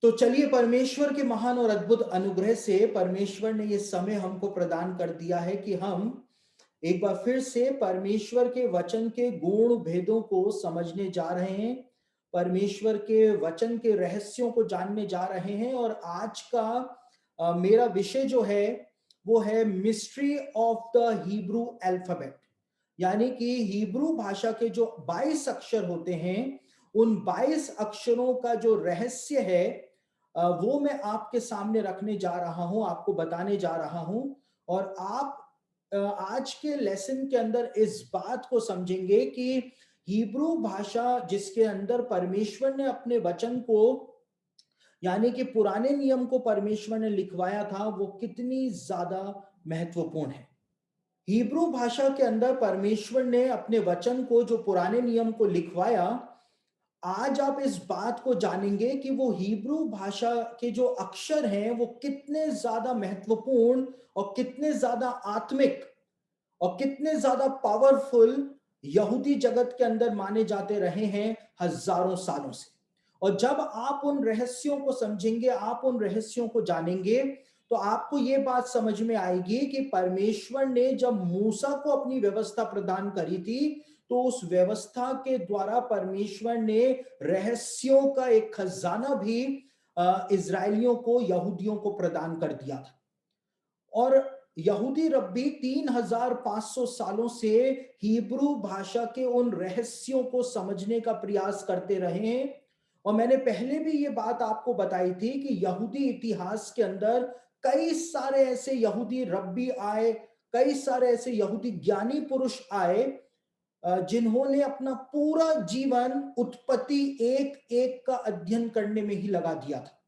तो चलिए परमेश्वर के महान और अद्भुत अनुग्रह से परमेश्वर ने ये समय हमको प्रदान कर दिया है कि हम एक बार फिर से परमेश्वर के वचन के गुण भेदों को समझने जा रहे हैं। परमेश्वर के वचन के रहस्यों को जानने जा रहे हैं और आज का मेरा विषय जो है वो है mystery of the Hebrew alphabet. यानी कि हिब्रू भाषा के जो 22 अक्षर होते हैं, उन 22 अक्षरों का जो रहस्य है वो मैं आपके सामने रखने जा रहा हूं, आपको बताने जा रहा हूं। और आप आज के लेसन के अंदर इस बात को समझेंगे कि हिब्रू भाषा जिसके अंदर परमेश्वर ने अपने वचन को, यानी कि पुराने नियम को परमेश्वर ने लिखवाया था, वो कितनी ज्यादा महत्वपूर्ण है। हिब्रू भाषा के अंदर परमेश्वर ने अपने वचन को, जो पुराने नियम को लिखवाया, आज आप इस बात को जानेंगे कि वो हिब्रू भाषा के जो अक्षर हैं वो कितने ज्यादा महत्वपूर्ण और कितने ज्यादा आत्मिक और कितने ज्यादा पावरफुल यहूदी जगत के अंदर माने जाते रहे हैं हजारों सालों से। और जब आप उन रहस्यों को समझेंगे, आप उन रहस्यों को जानेंगे, तो आपको यह बात समझ में आएगी कि परमेश्वर ने जब मूसा को अपनी व्यवस्था प्रदान करी थी, तो उस व्यवस्था के द्वारा परमेश्वर ने रहस्यों का एक खजाना भी इजरायलियों को, यहूदियों को प्रदान कर दिया था। और यहूदी रब्बी 3500 सालों से हिब्रू भाषा के उन रहस्यों को समझने का प्रयास करते रहे हैं। और मैंने पहले भी ये बात आपको बताई थी कि यहूदी इतिहास के अंदर कई सारे ऐसे यहूदी रब्बी आए, कई सारे ऐसे यहूदी ज्ञानी पुरुष आए जिन्होंने अपना पूरा जीवन उत्पत्ति एक एक का अध्ययन करने में ही लगा दिया था।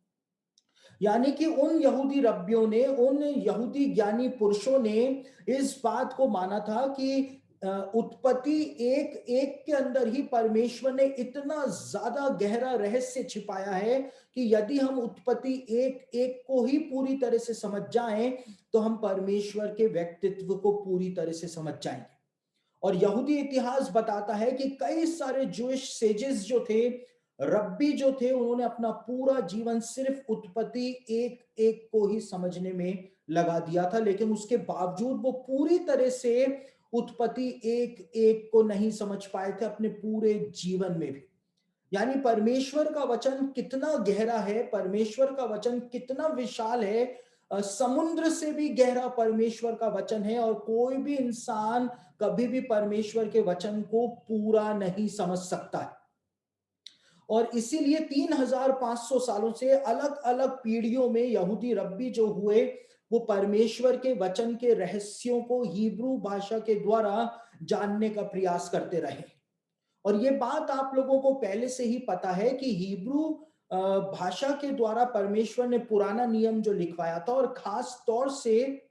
यानी कि उन यहूदी रब्बियों ने, उन यहूदी ज्ञानी पुरुषों ने इस बात को माना था कि उत्पत्ति एक एक के अंदर ही परमेश्वर ने इतना ज्यादा गहरा रहस्य छिपाया है कि यदि हम उत्पत्ति एक एक को ही पूरी तरह से समझ जाएं, तो हम परमेश्वर के व्यक्तित्व को पूरी तरह से समझ जाएंगे। और यहूदी इतिहास बताता है कि कई सारे जूइश सेजेस जो थे, रब्बी जो थे, उन्होंने अपना पूरा जीवन सिर्फ उत्पत्ति एक एक को ही समझने में लगा दिया था, लेकिन उसके बावजूद वो पूरी तरह से उत्पत्ति एक एक को नहीं समझ पाए थे अपने पूरे जीवन में भी। यानी परमेश्वर का वचन कितना गहरा है, परमेश्वर का वचन कितना विशाल है, समुद्र से भी गहरा परमेश्वर का वचन है। और कोई भी इंसान कभी भी परमेश्वर के वचन को पूरा नहीं समझ सकता है। और इसीलिए 3500 सालों से अलग अलग पीढ़ियों में यहूदी रब्बी जो हुए, वो परमेश्वर के वचन के रहस्यों को हिब्रू भाषा के द्वारा जानने का प्रयास करते रहे। और ये बात आप लोगों को पहले से ही पता है कि हिब्रू भाषा के द्वारा परमेश्वर ने पुराना नियम जो लिखवाया था, और खास तौर से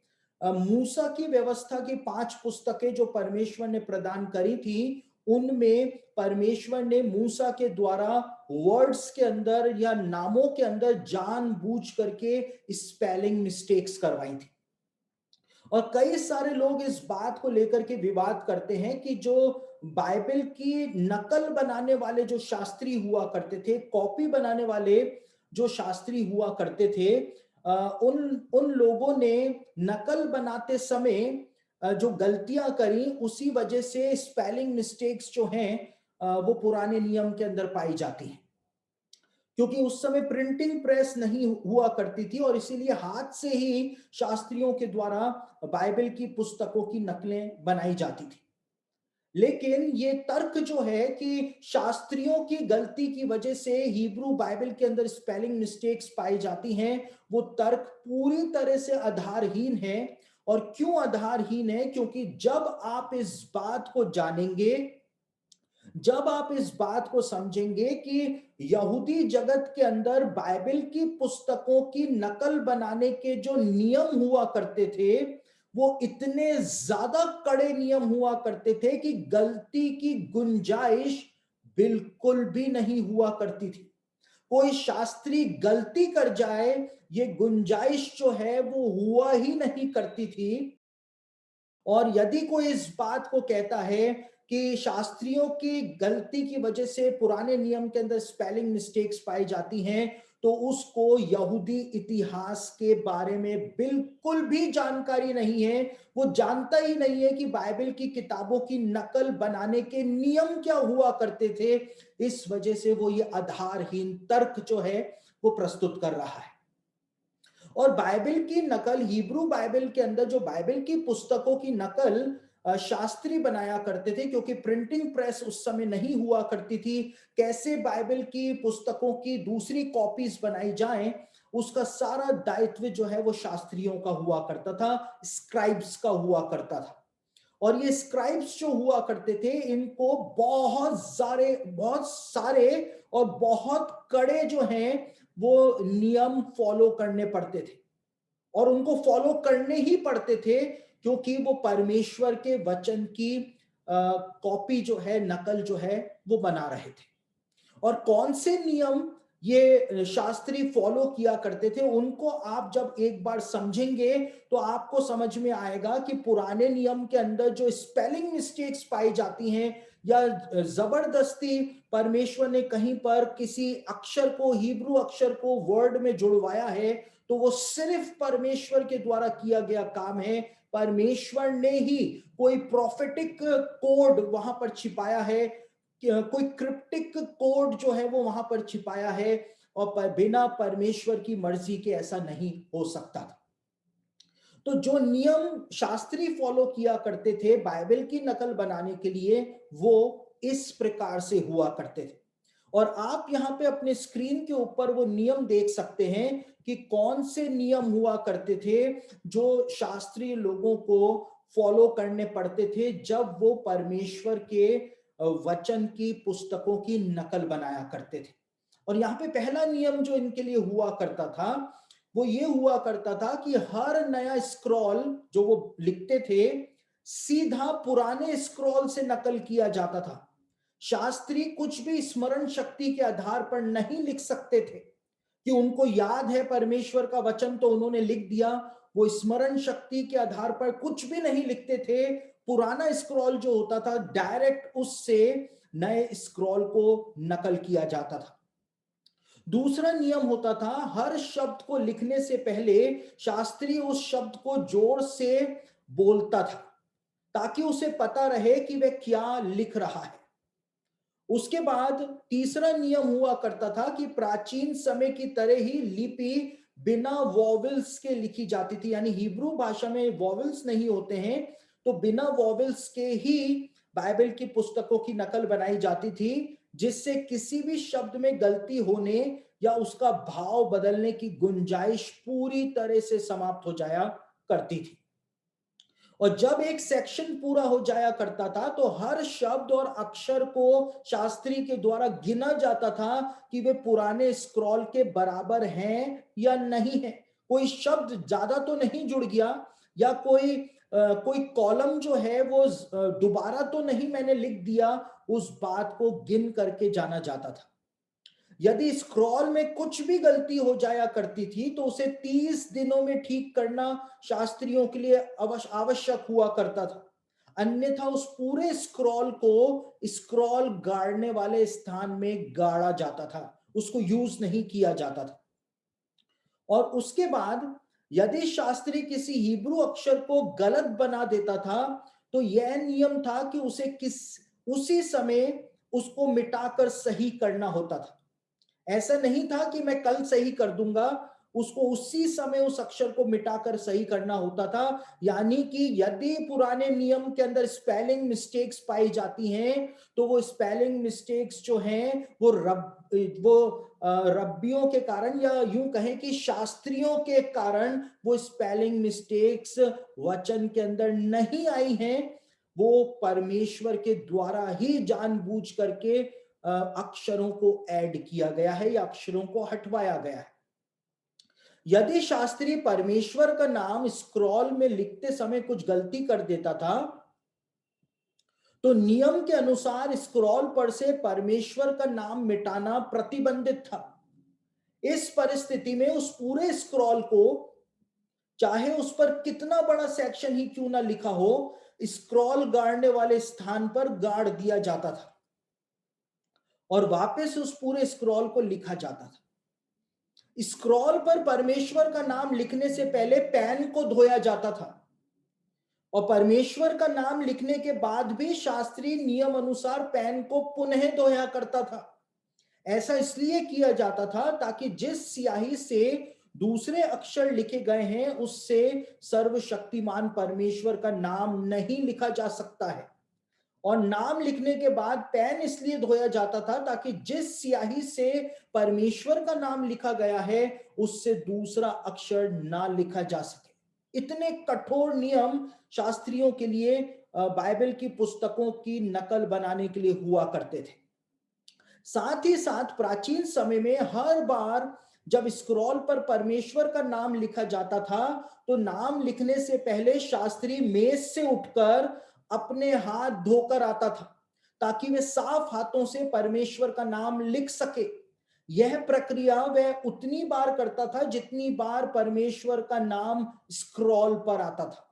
मूसा की व्यवस्था की 5 पुस्तकें जो परमेश्वर ने प्रदान करी थी, उनमें परमेश्वर ने मूसा के द्वारा वर्ड्स के अंदर या नामों के अंदर जानबूझ करके स्पेलिंग मिस्टेक्स करवाई थी। और कई सारे लोग इस बात को लेकर के विवाद करते हैं कि जो बाइबल की नकल बनाने वाले जो शास्त्री हुआ करते थे, कॉपी बनाने वाले जो शास्त्री हुआ करते थे, उन उन लोगों ने नकल बनाते समय जो गलतियां करी, उसी वजह से स्पेलिंग मिस्टेक्स जो हैं वो पुराने नियम के अंदर पाई जाती हैं। क्योंकि उस समय प्रिंटिंग प्रेस नहीं हुआ करती थी, और इसीलिए हाथ से ही शास्त्रियों के द्वारा बाइबल की पुस्तकों की नकलें बनाई जाती थी। लेकिन ये तर्क जो है कि शास्त्रियों की गलती की वजह से हिब्रू बाइबल के अंदर स्पेलिंग मिस्टेक्स पाई जाती हैं, वो तर्क पूरी तरह से आधारहीन है। और क्यों आधारहीन है? क्योंकि जब आप इस बात को जानेंगे, जब आप इस बात को समझेंगे कि यहूदी जगत के अंदर बाइबल की पुस्तकों की नकल बनाने के जो नियम हुआ करते थे, वो इतने ज्यादा कड़े नियम हुआ करते थे कि गलती की गुंजाइश बिल्कुल भी नहीं हुआ करती थी। कोई शास्त्री गलती कर जाए, ये गुंजाइश जो है वो हुआ ही नहीं करती थी। और यदि कोई इस बात को कहता है कि शास्त्रियों की गलती की वजह से पुराने नियम के अंदर स्पेलिंग मिस्टेक्स पाई जाती हैं, तो उसको यहूदी इतिहास के बारे में बिल्कुल भी जानकारी नहीं है। वो जानता ही नहीं है कि बाइबल की किताबों की नकल बनाने के नियम क्या हुआ करते थे। इस वजह से वो ये आधारहीन तर्क जो है वो प्रस्तुत कर रहा है। और बाइबल की नकल, हिब्रू बाइबल के अंदर जो बाइबल की पुस्तकों की नकल शास्त्री बनाया करते थे, क्योंकि प्रिंटिंग प्रेस उस समय नहीं हुआ करती थी। कैसे बाइबल की पुस्तकों की दूसरी कॉपीज बनाई जाएं, उसका सारा दायित्व जो है वो शास्त्रियों का हुआ करता था, स्क्राइब्स का हुआ करता था। और ये स्क्राइब्स जो हुआ करते थे, इनको बहुत सारे और बहुत कड़े जो हैं वो नियम फॉलो करने पड़ते थे, और उनको फॉलो करने ही पड़ते थे, क्योंकि वो परमेश्वर के वचन की कॉपी जो है, नकल जो है वो बना रहे थे। और कौन से नियम ये शास्त्री फॉलो किया करते थे, उनको आप जब एक बार समझेंगे तो आपको समझ में आएगा कि पुराने नियम के अंदर जो स्पेलिंग मिस्टेक्स पाई जाती हैं, या जबरदस्ती परमेश्वर ने कहीं पर किसी अक्षर को, हिब्रू अक्षर को वर्ड में जुड़वाया है, तो वो सिर्फ परमेश्वर के द्वारा किया गया काम है। परमेश्वर ने ही कोई प्रोफेटिक कोड वहां पर छिपाया है, कोई क्रिप्टिक कोड जो है वो वहां पर छिपाया है, और बिना परमेश्वर की मर्जी के ऐसा नहीं हो सकता था। तो जो नियम शास्त्री फॉलो किया करते थे बाइबल की नकल बनाने के लिए, वो इस प्रकार से हुआ करते थे। और आप यहां पे अपने स्क्रीन के ऊपर वो नियम देख सकते हैं कि कौन से नियम हुआ करते थे जो शास्त्रीय लोगों को फॉलो करने पड़ते थे जब वो परमेश्वर के वचन की पुस्तकों की नकल बनाया करते थे। और यहाँ पे पहला नियम जो इनके लिए हुआ करता था, वो ये हुआ करता था कि हर नया स्क्रॉल जो वो लिखते थे, सीधा पुराने स्क्रॉल से नकल किया जाता था। शास्त्री कुछ भी स्मरण शक्ति के आधार पर नहीं लिख सकते थे कि उनको याद है परमेश्वर का वचन तो उन्होंने लिख दिया। वो स्मरण शक्ति के आधार पर कुछ भी नहीं लिखते थे। पुराना स्क्रॉल जो होता था, डायरेक्ट उससे नए स्क्रॉल को नकल किया जाता था। दूसरा नियम होता था, हर शब्द को लिखने से पहले शास्त्री उस शब्द को जोर से बोलता था, ताकि उसे पता रहे कि वह क्या लिख रहा है। उसके बाद तीसरा नियम हुआ करता था कि प्राचीन समय की तरह ही लिपि बिना वॉवेल्स के लिखी जाती थी, यानी हिब्रू भाषा में वॉवेल्स नहीं होते हैं, तो बिना वॉवेल्स के ही बाइबल की पुस्तकों की नकल बनाई जाती थी, जिससे किसी भी शब्द में गलती होने या उसका भाव बदलने की गुंजाइश पूरी तरह से समाप्त हो जाया करती थी। और जब एक सेक्शन पूरा हो जाया करता था, तो हर शब्द और अक्षर को शास्त्री के द्वारा गिना जाता था कि वे पुराने स्क्रॉल के बराबर हैं या नहीं है। कोई शब्द ज्यादा तो नहीं जुड़ गया, या कोई कॉलम जो है वो दोबारा तो नहीं मैंने लिख दिया, उस बात को गिन करके जाना जाता था। यदि स्क्रॉल में कुछ भी गलती हो जाया करती थी, तो उसे 30 दिनों में ठीक करना शास्त्रियों के लिए आवश्यक हुआ करता था। अन्यथा उस पूरे स्क्रॉल को स्क्रॉल गाड़ने वाले स्थान में गाड़ा जाता था, उसको यूज नहीं किया जाता था। और उसके बाद यदि शास्त्री किसी हिब्रू अक्षर को गलत बना देता था, तो यह नियम था कि उसी समय उसको मिटाकर सही करना होता था। ऐसा नहीं था कि मैं कल सही कर दूंगा, उसको उसी समय उस अक्षर को मिटाकर सही करना होता था। यानी कि यदि पुराने नियम के अंदर स्पेलिंग मिस्टेक्स पाई जाती हैं, तो वो स्पेलिंग मिस्टेक्स जो हैं वो रब्बियों के कारण, या यूं कहें कि शास्त्रियों के कारण वो स्पेलिंग मिस्टेक्स वचन के अंदर नहीं आई हैं। वो परमेश्वर के द्वारा ही जानबूझ करके अक्षरों को ऐड किया गया है या अक्षरों को हटवाया गया है। यदि शास्त्री परमेश्वर का नाम स्क्रॉल में लिखते समय कुछ गलती कर देता था, तो नियम के अनुसार स्क्रॉल पर से परमेश्वर का नाम मिटाना प्रतिबंधित था। इस परिस्थिति में उस पूरे स्क्रॉल को, चाहे उस पर कितना बड़ा सेक्शन ही क्यों ना लिखा हो, स्क्रॉल गाड़ने वाले स्थान पर गाड़ दिया जाता था और वापस उस पूरे स्क्रॉल को लिखा जाता था। स्क्रॉल पर परमेश्वर का नाम लिखने से पहले पेन को धोया जाता था, और परमेश्वर का नाम लिखने के बाद भी शास्त्रीय नियम अनुसार पेन को पुनः धोया करता था। ऐसा इसलिए किया जाता था ताकि जिस स्याही से दूसरे अक्षर लिखे गए हैं उससे सर्वशक्तिमान परमेश्वर का नाम नहीं लिखा जा सकता है। और नाम लिखने के बाद पेन इसलिए धोया जाता था ताकि जिस स्याही से परमेश्वर का नाम लिखा गया है उससे दूसरा अक्षर ना लिखा जा सके। इतने कठोर नियम शास्त्रियों के लिए बाइबल की पुस्तकों की नकल बनाने के लिए हुआ करते थे। साथ ही साथ प्राचीन समय में हर बार जब स्क्रॉल पर परमेश्वर का नाम लिखा जाता था तो नाम लिखने से पहले शास्त्री मेज से उठकर अपने हाथ धोकर आता था ताकि वे साफ हाथों से परमेश्वर का नाम लिख सके। यह प्रक्रिया वह उतनी बार करता था जितनी बार परमेश्वर का नाम स्क्रॉल पर आता था।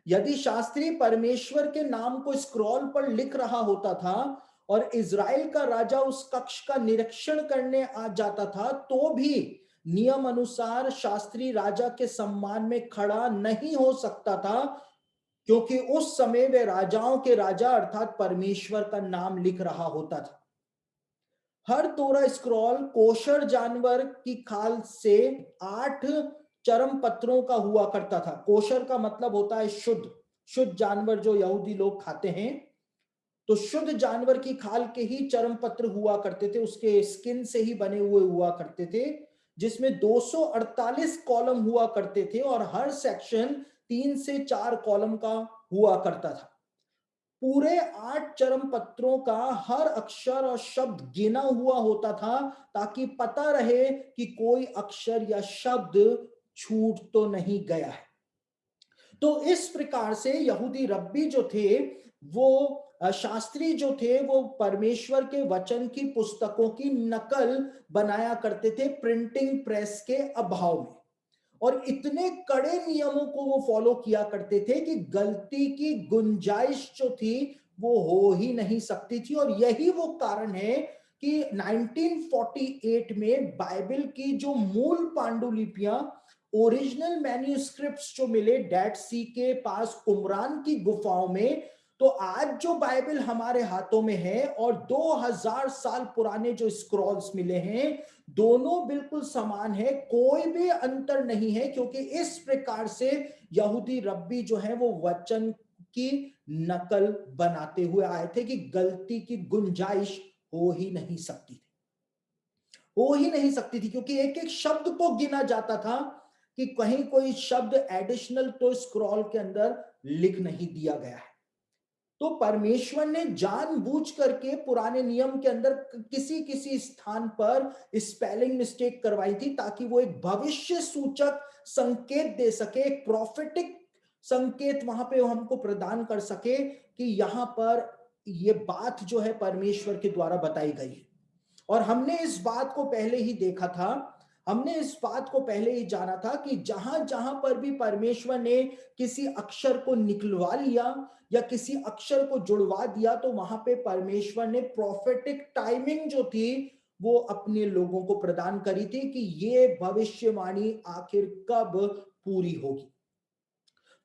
यदि शास्त्री परमेश्वर के नाम को स्क्रॉल पर लिख रहा होता था और इज़राइल का राजा उस कक्ष का निरीक्षण करने आ जाता था तो भी नियम अनुसार शास्त्री राजा के सम्मान में खड़ा नहीं हो सकता था, क्योंकि उस समय वे राजाओं के राजा अर्थात परमेश्वर का नाम लिख रहा होता था। हर तोरा स्क्रॉल कोशर जानवर की खाल से 8 चरम पत्रों का हुआ करता था। कोशर का मतलब होता है शुद्ध, शुद्ध जानवर जो यहूदी लोग खाते हैं। तो शुद्ध जानवर की खाल के ही चरम पत्र हुआ करते थे, उसके स्किन से ही बने हुए हुआ करते थे, जिसमें 248 कॉलम हुआ करते थे और हर सेक्शन 3 से 4 कॉलम का हुआ करता था। पूरे 8 चरम पत्रों का हर अक्षर और शब्द गिना हुआ होता था ताकि पता रहे कि कोई अक्षर या शब्द छूट तो नहीं गया है। तो इस प्रकार से यहूदी रब्बी जो थे वो शास्त्री जो थे वो परमेश्वर के वचन की पुस्तकों की नकल बनाया करते थे प्रिंटिंग प्रेस के अभाव में, और इतने कड़े नियमों को वो फॉलो किया करते थे कि गलती की गुंजाइश जो थी वो हो ही नहीं सकती थी। और यही वो कारण है कि 1948 में बाइबल की जो मूल पांडुलिपियां, ओरिजिनल मैन्यूस्क्रिप्ट्स जो मिले डेड सी के पास कुमरान की गुफाओं में, तो आज जो बाइबल हमारे हाथों में है और 2000 साल पुराने जो स्क्रॉल्स मिले हैं, दोनों बिल्कुल समान है, कोई भी अंतर नहीं है, क्योंकि इस प्रकार से यहूदी रब्बी जो है वो वचन की नकल बनाते हुए आए थे कि गलती की गुंजाइश हो ही नहीं सकती थी, हो ही नहीं सकती थी, क्योंकि एक एक शब्द को गिना जाता था कि कहीं कोई शब्द एडिशनल तो स्क्रॉल के अंदर लिख नहीं दिया गया है। तो परमेश्वर ने जानबूझ करके पुराने नियम के अंदर किसी किसी स्थान पर स्पेलिंग मिस्टेक करवाई थी ताकि वो एक भविष्य सूचक संकेत दे सके, एक प्रॉफिटिक संकेत वहां पे हमको प्रदान कर सके कि यहां पर ये बात जो है परमेश्वर के द्वारा बताई गई है। और हमने इस बात को पहले ही देखा था, हमने इस बात को पहले ही जाना था कि जहां जहां पर भी परमेश्वर ने किसी अक्षर को निकलवा लिया या किसी अक्षर को जुड़वा दिया तो वहां पे परमेश्वर ने प्रोफेटिक टाइमिंग जो थी वो अपने लोगों को प्रदान करी थी कि ये भविष्यवाणी आखिर कब पूरी होगी।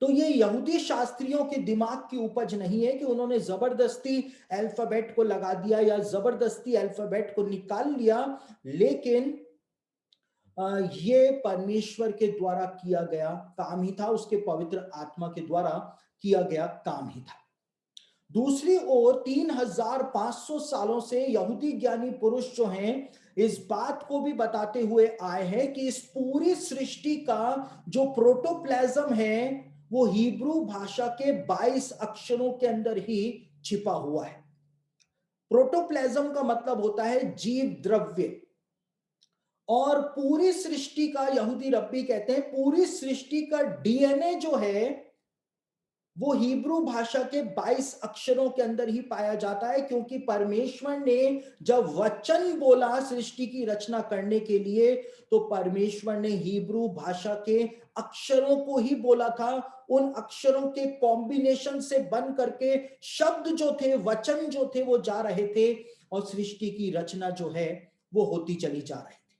तो ये यहूदी शास्त्रियों के दिमाग की उपज नहीं है कि उन्होंने जबरदस्ती अल्फाबेट को लगा दिया या जबरदस्ती अल्फाबेट को निकाल लिया, लेकिन ये परमेश्वर के द्वारा किया गया काम ही था, उसके पवित्र आत्मा के द्वारा किया गया काम ही था। दूसरी ओर 3500 सालों से यहूदी ज्ञानी पुरुष जो हैं इस बात को भी बताते हुए आए हैं कि इस पूरी सृष्टि का जो प्रोटोप्लाज्म है वो हिब्रू भाषा के 22 अक्षरों के अंदर ही छिपा हुआ है। प्रोटोप्लाज्म का मतलब होता है जीव द्रव्य, और पूरी सृष्टि का यहूदी रब्बी कहते हैं पूरी सृष्टि का डीएनए जो है वो हिब्रू भाषा के 22 अक्षरों के अंदर ही पाया जाता है, क्योंकि परमेश्वर ने जब वचन बोला सृष्टि की रचना करने के लिए तो परमेश्वर ने हिब्रू भाषा के अक्षरों को ही बोला था। उन अक्षरों के कॉम्बिनेशन से बन करके शब्द जो थे, वचन जो थे वो जा रहे थे और सृष्टि की रचना जो है वो होती चली जा रही थी।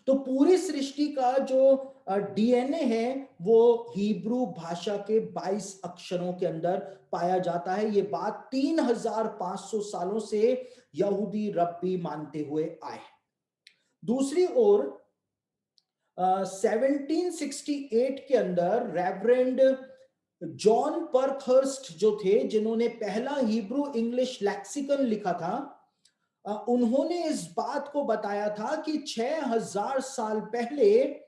तो पूरी सृष्टि का जो डीएनए है वो हिब्रू भाषा के 22 अक्षरों के अंदर पाया जाता है। ये बात 3500 सालों से यहूदी रब्बी मानते हुए आए। दूसरी ओर 1768 के अंदर रेवरेंड जॉन परखर्स्ट जो थे, जिन्होंने पहला हिब्रू इंग्लिश लेक्सिकन लिखा था, उन्होंने इस बात को बताया था कि 6000 साल पहले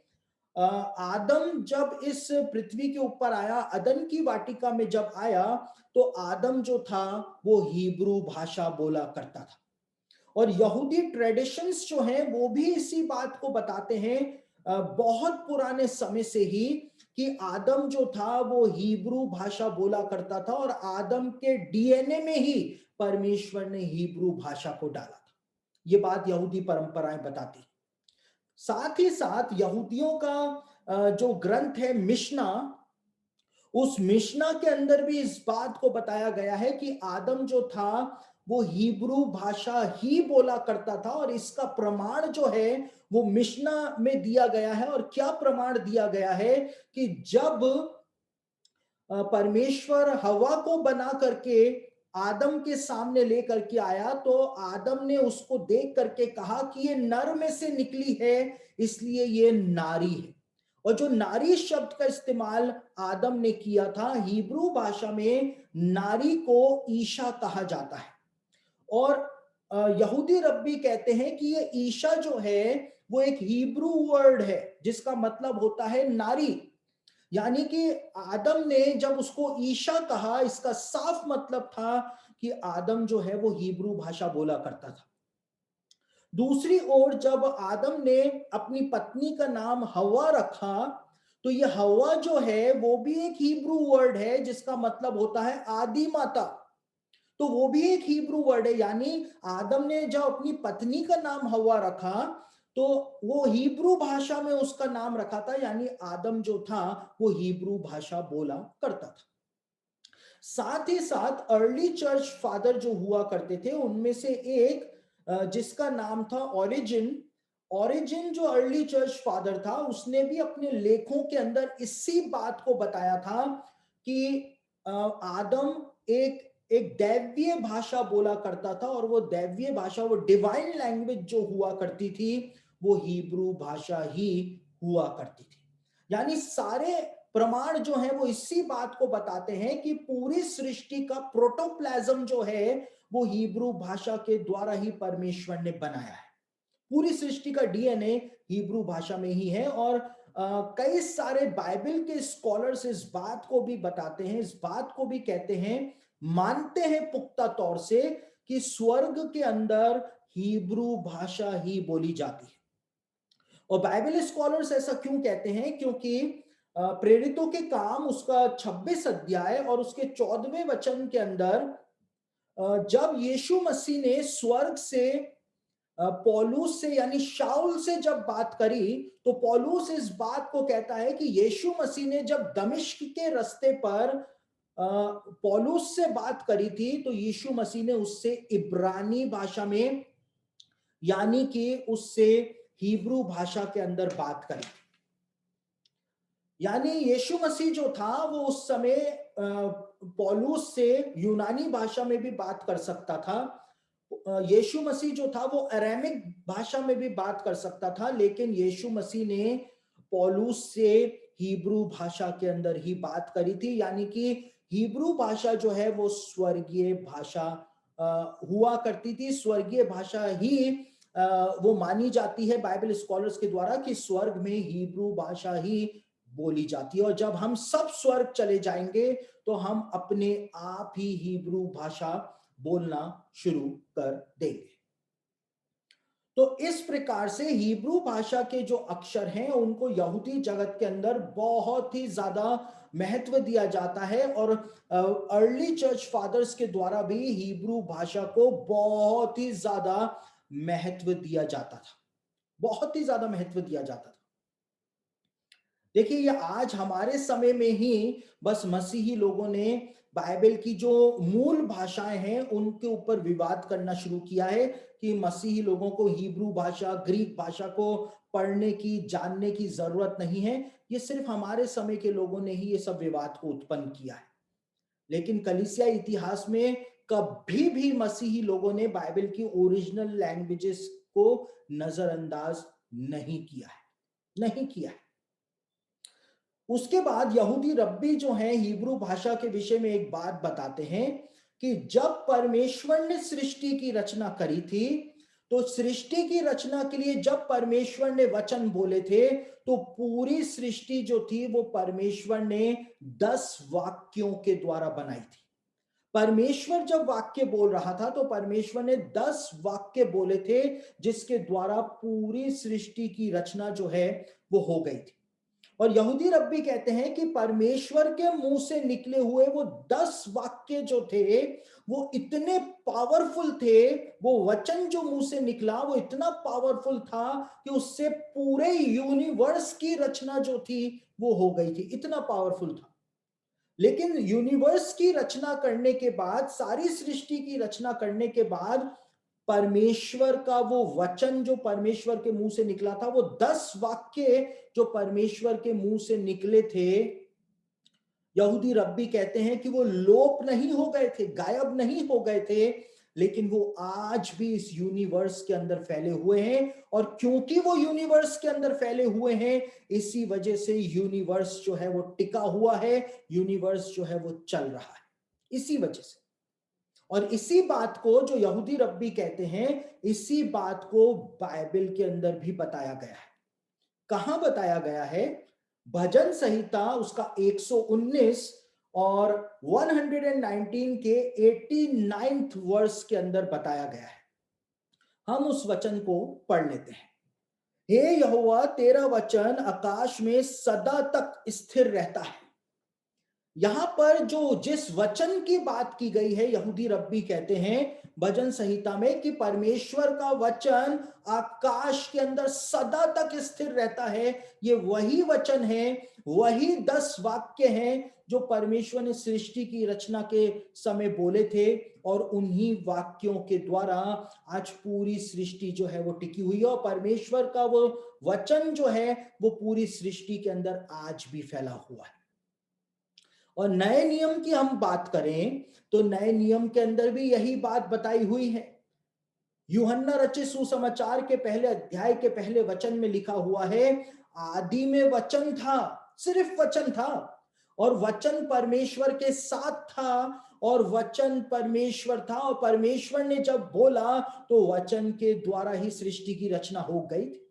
आदम जब इस पृथ्वी के ऊपर आया, अदन की वाटिका में जब आया, तो आदम जो था वो हिब्रू भाषा बोला करता था। और यहूदी ट्रेडिशंस जो हैं वो भी इसी बात को बताते हैं बहुत पुराने समय से ही, कि आदम जो था वो हिब्रू भाषा बोला करता था और आदम के डीएनए में ही परमेश्वर ने हिब्रू भाषा को डाला था। ये बात यहूदी परंपराएं बताती। साथ ही साथ यहूदियों का जो ग्रंथ है मिशना, उस मिशना के अंदर भी इस बात को बताया गया है कि आदम जो था वो हिब्रू भाषा ही बोला करता था। और इसका प्रमाण जो है वो मिशना में दिया गया है। और क्या प्रमाण दिया गया है कि जब परमेश्वर हवा को बना करके आदम के सामने लेकर के आया, तो आदम ने उसको देख करके कहा कि ये नर में से निकली है, इसलिए ये नारी है। और जो नारी शब्द का इस्तेमाल आदम ने किया था, हिब्रू भाषा में नारी को ईशा कहा जाता है। और यहूदी रब्बी कहते हैं कि ये ईशा जो है वो एक हिब्रू वर्ड है जिसका मतलब होता है नारी। यानी कि आदम ने जब उसको ईशा कहा, इसका साफ मतलब था कि आदम जो है वो हिब्रू भाषा बोला करता था। दूसरी ओर जब आदम ने अपनी पत्नी का नाम हवा रखा, तो ये हवा जो है वो भी एक हिब्रू वर्ड है जिसका मतलब होता है आदि माता। तो वो भी एक हिब्रू वर्ड है। यानी आदम ने जब अपनी पत्नी का नाम हवा रखा, तो वो हिब्रू भाषा में उसका नाम रखा था। यानी आदम जो था वो हिब्रू भाषा बोला करता था। साथ ही साथ अर्ली चर्च फादर जो हुआ करते थे, उनमें से एक जिसका नाम था ओरिजिन। ओरिजिन जो अर्ली चर्च फादर था, उसने भी अपने लेखों के अंदर इसी बात को बताया था कि आदम एक एक दैवीय भाषा बोला करता था। और वो दैवीय भाषा, वो डिवाइन लैंग्वेज जो हुआ करती थी, वो हिब्रू भाषा ही हुआ करती थी। यानी सारे प्रमाण जो है वो इसी बात को बताते हैं कि पूरी सृष्टि का प्रोटोप्लाज्म जो है वो हिब्रू भाषा के द्वारा ही परमेश्वर ने बनाया है। पूरी सृष्टि का डीएनए हिब्रू भाषा में ही है। और कई सारे बाइबल के स्कॉलर्स इस बात को भी बताते हैं, इस बात को भी कहते हैं, मानते हैं पुख्ता तौर से कि स्वर्ग के अंदर हिब्रू भाषा ही बोली जाती है। और बाइबल स्कॉलर्स ऐसा क्यों कहते हैं? क्योंकि प्रेरितों के काम उसका 26 अध्याय और उसके 14वें वचन के अंदर जब यीशु मसीह ने स्वर्ग से पौलुस से यानी शाऊल से जब बात करी, तो पौलुस इस बात को कहता है कि यीशु मसीह ने जब दमिश्क के रास्ते पर पौलुस से बात करी थी, तो यीशु मसीह ने उससे इब्रानी भाषा में, यानी कि उससे हिब्रू भाषा के अंदर बात करी। यानी यीशु मसीह जो था वो उस समय पौलुस से यूनानी भाषा में भी बात कर सकता था। यीशु मसीह जो था वो अरामिक भाषा में भी बात कर सकता था, लेकिन यीशु मसीह ने पौलुस से हिब्रू भाषा के अंदर ही बात करी थी। यानी कि हिब्रू भाषा जो है वो स्वर्गीय भाषा हुआ करती थी। स्वर्गीय भाषा ही वो मानी जाती है बाइबल स्कॉलर्स के द्वारा कि स्वर्ग में हिब्रू भाषा ही बोली जाती है। और जब हम सब स्वर्ग चले जाएंगे तो हम अपने आप ही हिब्रू भाषा बोलना शुरू कर देंगे। तो इस प्रकार से हिब्रू भाषा के जो अक्षर हैं उनको यहूदी जगत के अंदर बहुत ही ज्यादा महत्व दिया जाता है। और अर्ली चर्च फादर्स के द्वारा भी हिब्रू भाषा को बहुत ही ज्यादा महत्व दिया जाता था, बहुत ही ज्यादा महत्व दिया जाता था। देखिए, ये आज हमारे समय में ही बस मसीही लोगों ने बाइबल की जो मूल भाषाएं हैं उनके ऊपर विवाद करना शुरू किया है कि मसीही लोगों को हिब्रू भाषा, ग्रीक भाषा को पढ़ने की, जानने की जरूरत नहीं है। ये सिर्फ हमारे समय के लोगों ने ही ये सब विवाद को उत्पन्न किया है। लेकिन कलीसिया इतिहास में कभी भी मसीही लोगों ने बाइबल की ओरिजिनल लैंग्वेजेस को नजरअंदाज नहीं किया है, नहीं किया है। उसके बाद यहूदी रब्बी जो हैं हिब्रू भाषा के विषय में एक बात बताते हैं कि जब परमेश्वर ने सृष्टि की रचना करी थी, तो सृष्टि की रचना के लिए जब परमेश्वर ने वचन बोले थे, तो पूरी सृष्टि जो थी वो परमेश्वर ने 10 वाक्यों के द्वारा बनाई थी। परमेश्वर जब वाक्य बोल रहा था तो परमेश्वर ने 10 वाक्य बोले थे, जिसके द्वारा पूरी सृष्टि की रचना जो है वो हो गई थी। और यहूदी रब्बी कहते हैं कि परमेश्वर के मुंह से निकले हुए वो 10 वाक्य जो थे वो इतने पावरफुल थे, वो वचन जो मुंह से निकला वो इतना पावरफुल था कि उससे पूरे यूनिवर्स की रचना जो थी वो हो गई थी, इतना पावरफुल था। लेकिन यूनिवर्स की रचना करने के बाद, सारी सृष्टि की रचना करने के बाद, परमेश्वर का वो वचन जो परमेश्वर के मुंह से निकला था, वो 10 वाक्य जो परमेश्वर के मुंह से निकले थे, यहूदी रब्बी कहते हैं कि वो लोप नहीं हो गए थे, गायब नहीं हो गए थे, लेकिन वो आज भी इस यूनिवर्स के अंदर फैले हुए हैं। और क्योंकि वो यूनिवर्स के अंदर फैले हुए हैं, इसी वजह से यूनिवर्स जो है वो टिका हुआ है, यूनिवर्स जो है वो चल रहा है, इसी वजह से। और इसी बात को जो यहूदी रब्बी कहते हैं, इसी बात को बाइबल के अंदर भी बताया गया है। कहां बताया गया है? भजन संहिता उसका 119 और 119 के 89th वर्स के अंदर बताया गया है। हम उस वचन को पढ़ लेते हैं। हे यहोवा, तेरा वचन आकाश में सदा तक स्थिर रहता है। यहां पर जो जिस वचन की बात की गई है, यहूदी रब्बी कहते हैं भजन संहिता में कि परमेश्वर का वचन आकाश के अंदर सदा तक स्थिर रहता है। ये वही वचन है, वही 10 वाक्य हैं जो परमेश्वर ने सृष्टि की रचना के समय बोले थे, और उन्हीं वाक्यों के द्वारा आज पूरी सृष्टि जो है वो टिकी हुई है। और परमेश्वर का वो वचन जो है वो पूरी सृष्टि के अंदर आज भी फैला हुआ है। और नए नियम की हम बात करें तो नए नियम के अंदर भी यही बात बताई हुई है। यूहन्ना रचित सुसमाचार के पहले अध्याय के पहले वचन में लिखा हुआ है, आदि में वचन था, सिर्फ वचन था, और वचन परमेश्वर के साथ था, और वचन परमेश्वर था, और परमेश्वर ने जब बोला तो वचन के द्वारा ही सृष्टि की रचना हो गई थी।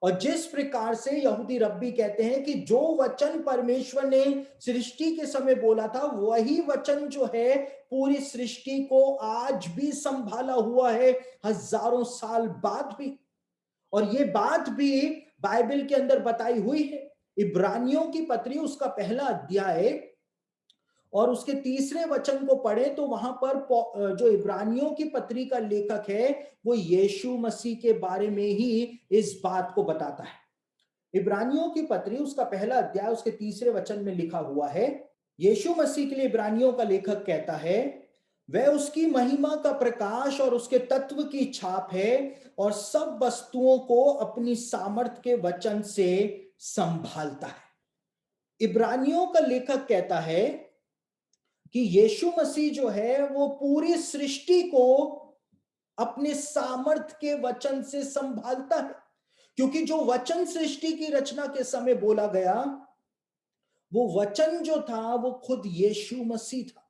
और जिस प्रकार से यहूदी रब्बी कहते हैं कि जो वचन परमेश्वर ने सृष्टि के समय बोला था, वही वचन जो है पूरी सृष्टि को आज भी संभाला हुआ है, हजारों साल बाद भी। और ये बात भी बाइबल के अंदर बताई हुई है। इब्रानियों की पत्री उसका पहला अध्याय और उसके तीसरे वचन को पढ़े तो वहां पर जो इब्रानियों की पत्री का लेखक है वो यीशु मसीह के बारे में ही इस बात को बताता है। इब्रानियों की पत्री उसका पहला अध्याय उसके तीसरे वचन में लिखा हुआ है, यीशु मसीह के लिए इब्रानियों का लेखक कहता है, वह उसकी महिमा का प्रकाश और उसके तत्व की छाप है, और सब वस्तुओं को अपनी सामर्थ के वचन से संभालता है। इब्रानियों का लेखक कहता है कि यीशु मसीह जो है वो पूरी सृष्टि को अपने सामर्थ के वचन से संभालता है। क्योंकि जो वचन सृष्टि की रचना के समय बोला गया, वो वचन जो था वो खुद यीशु मसीह था।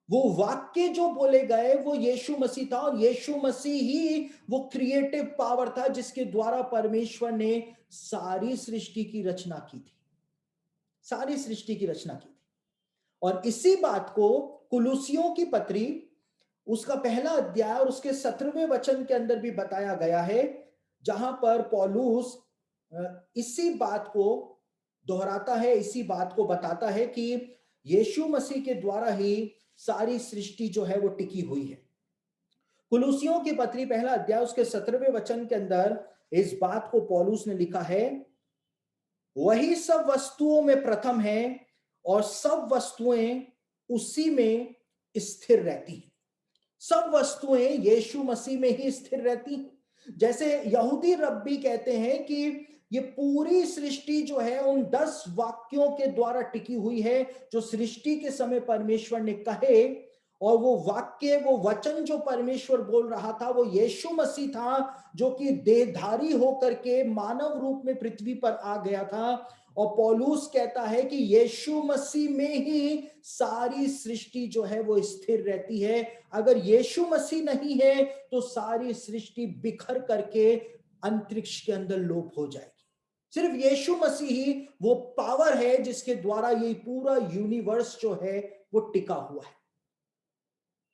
वो वाक्य जो बोले गए वो यीशु मसीह था, और यीशु मसीह ही वो क्रिएटिव पावर था जिसके द्वारा परमेश्वर ने सारी सृष्टि की रचना की थी, सारी सृष्टि की रचना की थी। और इसी बात को कुलुसियों की पत्री उसका पहला अध्याय और उसके 17वें वचन के अंदर भी बताया गया है, जहां पर पौलुस इसी बात को दोहराता है, इसी बात को बताता है कि यीशु मसीह के द्वारा ही सारी सृष्टि जो है वो टिकी हुई है। कुलुसियों की पत्री पहला अध्याय उसके 17वें वचन के अंदर इस बात को पौलुस ने लिखा है, वही सब वस्तुओं में प्रथम है, और सब वस्तुएं उसी में स्थिर रहती हैं। सब वस्तुएं यीशु मसीह में ही स्थिर रहती हैं। जैसे यहूदी रब्बी कहते हैं कि ये पूरी सृष्टि जो है उन 10 वाक्यों के द्वारा टिकी हुई है जो सृष्टि के समय परमेश्वर ने कहे, और वो वाक्य, वो वचन जो परमेश्वर बोल रहा था वो यीशु मसीह था, जो कि देहधारी होकर के मानव रूप में पृथ्वी पर आ गया था। और पौलुस कहता है कि यीशु मसीह में ही सारी सृष्टि जो है वो स्थिर रहती है। अगर यीशु मसीह नहीं है तो सारी सृष्टि बिखर करके अंतरिक्ष के अंदर लोप हो जाएगी। सिर्फ यीशु मसीह ही वो पावर है जिसके द्वारा ये पूरा यूनिवर्स जो है वो टिका हुआ है।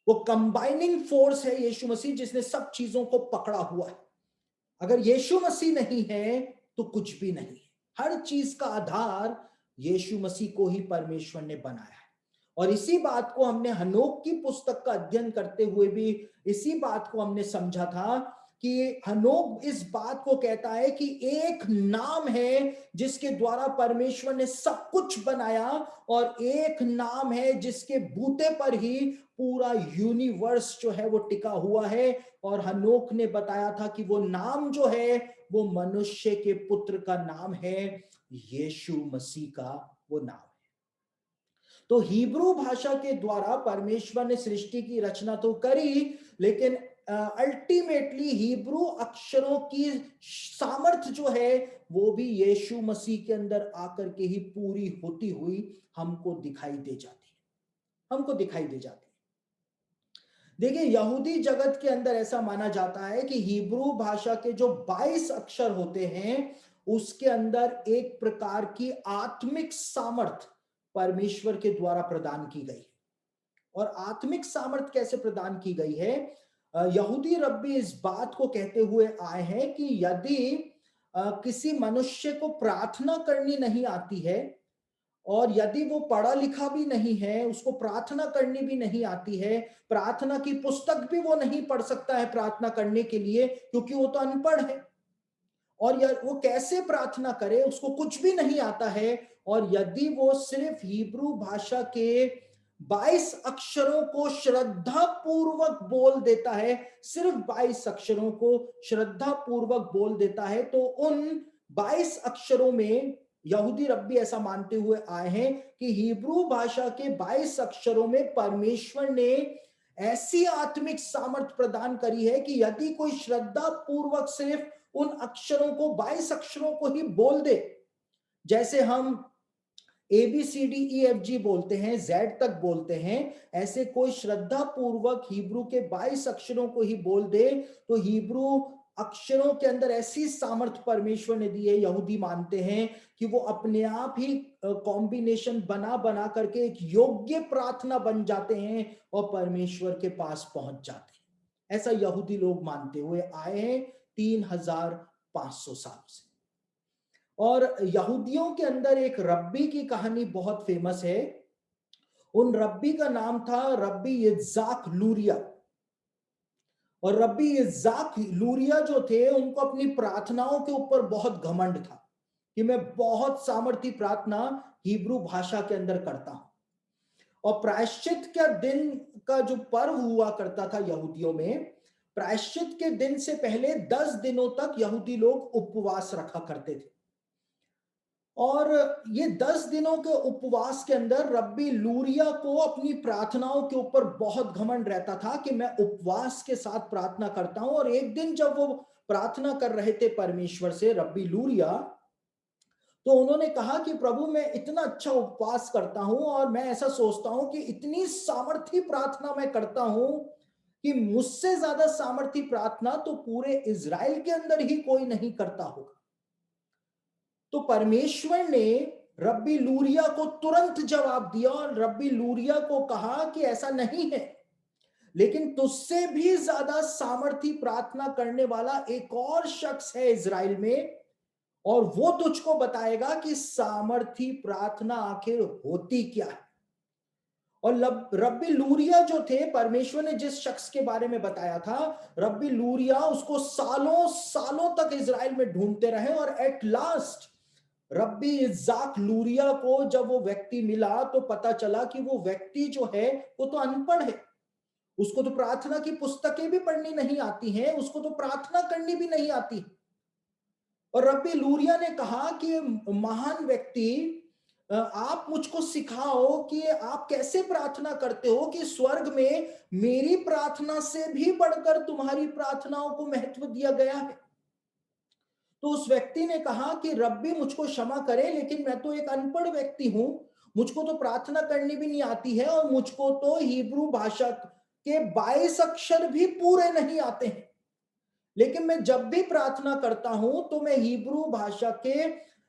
वो कंबाइनिंग फोर्स है यीशु मसीह, जिसने सब चीजों को पकड़ा हुआ है। अगर यीशु मसीह नहीं है तो कुछ भी नहीं है। हर चीज का आधार यीशु मसीह को ही परमेश्वर ने बनाया है। और इसी बात को हमने हनोक की पुस्तक का अध्ययन करते हुए भी इसी बात को हमने समझा था कि हनोक इस बात को कहता है कि एक नाम है जिसके द्वारा परमेश्वर ने सब कुछ बनाया, और एक नाम है जिसके बूते पर ही पूरा यूनिवर्स जो है वो टिका हुआ है। और हनोक ने बताया था कि वो नाम जो है वो मनुष्य के पुत्र का नाम है, यीशु मसीह का वो नाम है। तो हिब्रू भाषा के द्वारा परमेश्वर ने सृष्टि की रचना तो करी, लेकिन अल्टीमेटली हिब्रू अक्षरों की सामर्थ जो है वो भी यीशु मसीह के अंदर आकर के ही पूरी होती हुई हमको दिखाई दे जाती है, हमको दिखाई दे जाती है। देखिए, यहूदी जगत के अंदर ऐसा माना जाता है कि हिब्रू भाषा के जो 22 अक्षर होते हैं उसके अंदर एक प्रकार की आत्मिक सामर्थ परमेश्वर के द्वारा प्रदान की गई। और आत्मिक सामर्थ कैसे प्रदान की गई है? यहूदी रब्बी इस बात को कहते हुए आए हैं कि यदि किसी मनुष्य को प्रार्थना करनी नहीं आती है, और यदि वो पढ़ा लिखा भी नहीं है, उसको प्रार्थना करनी भी नहीं आती है, प्रार्थना की पुस्तक भी वो नहीं पढ़ सकता है प्रार्थना करने के लिए, क्योंकि वो तो अनपढ़ है, और वो कैसे प्रार्थना करे, उसको कुछ भी नहीं आता है, और यदि वो सिर्फ हिब्रू भाषा के 22 अक्षरों को श्रद्धा पूर्वक बोल देता है, सिर्फ 22 अक्षरों को श्रद्धा पूर्वक बोल देता है, तो उन 22 अक्षरों में यहूदी रब्बी ऐसा मानते हुए आए हैं कि हिब्रू भाषा के 22 अक्षरों में परमेश्वर ने ऐसी आत्मिक सामर्थ प्रदान करी है कि यदि कोई श्रद्धा पूर्वक सिर्फ उन अक्षरों को, 22 अक्षरों को ही बोल दे, जैसे हम ABCDEFG बोलते हैं, Z तक बोलते हैं, ऐसे कोई श्रद्धा पूर्वक हिब्रू के 22 अक्षरों को ही बोल दे, तो हिब्रू अक्षरों के अंदर ऐसी सामर्थ परमेश्वर ने दी है। यहूदी मानते हैं कि वो अपने आप ही कॉम्बिनेशन बना बना करके एक योग्य प्रार्थना बन जाते हैं और परमेश्वर के पास पहुंच जाते हैं। ऐसा यहूदी लोग मानते हुए आए हैं 3500 साल से। और यहूदियों के अंदर एक रब्बी की कहानी बहुत फेमस है। उन रब्बी का नाम था रब्बी इज़्ज़ाक लूरिया। और रब्बी इज़्ज़ाक लूरिया जो थे, उनको अपनी प्रार्थनाओं के ऊपर बहुत घमंड था कि मैं बहुत सामर्थी प्रार्थना हिब्रू भाषा के अंदर करता हूं। और प्रायश्चित का दिन का जो पर्व हुआ करता था यहूदियों में, प्रायश्चित के दिन से पहले 10 दिनों तक यहूदी लोग उपवास रखा करते थे। और ये 10 दिनों के उपवास के अंदर रब्बी लूरिया को अपनी प्रार्थनाओं के ऊपर बहुत घमंड रहता था कि मैं उपवास के साथ प्रार्थना करता हूं। और एक दिन जब वो प्रार्थना कर रहे थे परमेश्वर से, रब्बी लूरिया, तो उन्होंने कहा कि प्रभु, मैं इतना अच्छा उपवास करता हूं और मैं ऐसा सोचता हूं कि इतनी सामर्थी प्रार्थना मैं करता हूं कि मुझसे ज्यादा सामर्थी प्रार्थना तो पूरे इज़राइल के अंदर ही कोई नहीं करता होगा। तो परमेश्वर ने रब्बी लूरिया को तुरंत जवाब दिया और रब्बी लूरिया को कहा कि ऐसा नहीं है, लेकिन तुझसे भी ज्यादा सामर्थी प्रार्थना करने वाला एक और शख्स है इज़राइल में, और वो तुझको बताएगा कि सामर्थी प्रार्थना आखिर होती क्या है। और रब्बी लूरिया जो थे, परमेश्वर ने जिस शख्स के बारे में बताया था, रब्बी लूरिया उसको सालों सालों तक इज़राइल में ढूंढते रहे, और एट लास्ट रब्बी इस्साक लूरिया को जब वो व्यक्ति मिला तो पता चला कि वो व्यक्ति जो है वो तो अनपढ़ है, उसको तो प्रार्थना की पुस्तकें भी पढ़नी नहीं आती हैं, उसको तो प्रार्थना करनी भी नहीं आती। और रब्बी लूरिया ने कहा कि महान व्यक्ति, आप मुझको सिखाओ कि आप कैसे प्रार्थना करते हो कि स्वर्ग में मेरी प्रार्थना से भी बढ़कर तुम्हारी प्रार्थनाओं को महत्व दिया गया है। तो उस व्यक्ति ने कहा कि रब्बी मुझको क्षमा करे, लेकिन मैं तो एक अनपढ़ व्यक्ति हूं, मुझको तो प्रार्थना करनी भी नहीं आती है और मुझको तो हिब्रू भाषा के 22 अक्षर भी पूरे नहीं आते हैं। लेकिन मैं जब भी प्रार्थना करता हूं तो मैं हिब्रू भाषा के